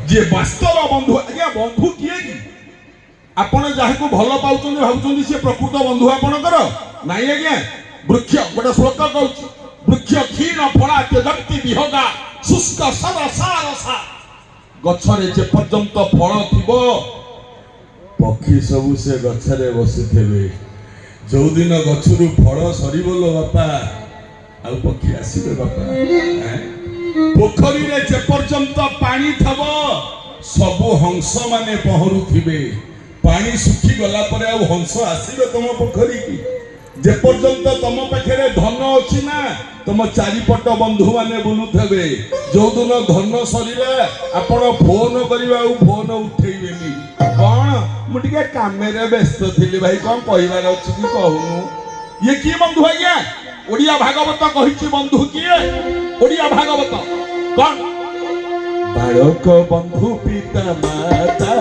जे वास्तव बंधु आज्ञा बंधु किए कि आपण जहाँ भल पाँच भावुं सी प्रकृत बंधु आपणकर नाई आज्ञा वृक्ष गोटे श्लोक कहूँ वृक्ष क्षीण फला त्यजंती विहगा शुष्क सरसा गछरे जे पर्यंत फल थिबो पक्षी सबु से गछरे बसिथिबे जो दिन गछरु फल सरीबलो बापा आ पक्षी आसीबे बापा पोखरी रे जे पर्यंत पानी थबो सबु हंस माने पहरुथिबे पानी सुखी गला परे आ हंस आसीबे तुम पोखरी की जे पर्यंत तुम पाखे धन अच्छी ना तुम चारिपट बंधु माने बुलुथबे जो दिन धन सरीला आपण फोन करबा फोन उठेइबेनी कौन मुझे काम व्यस्त थी भाई कौन कहबार अच्छी कि कहूनु ये कि बंधु आज्ञा ओडिया भागवत कही बंधु किए ओडिया भागवत कौन बालक बंधु पिता माता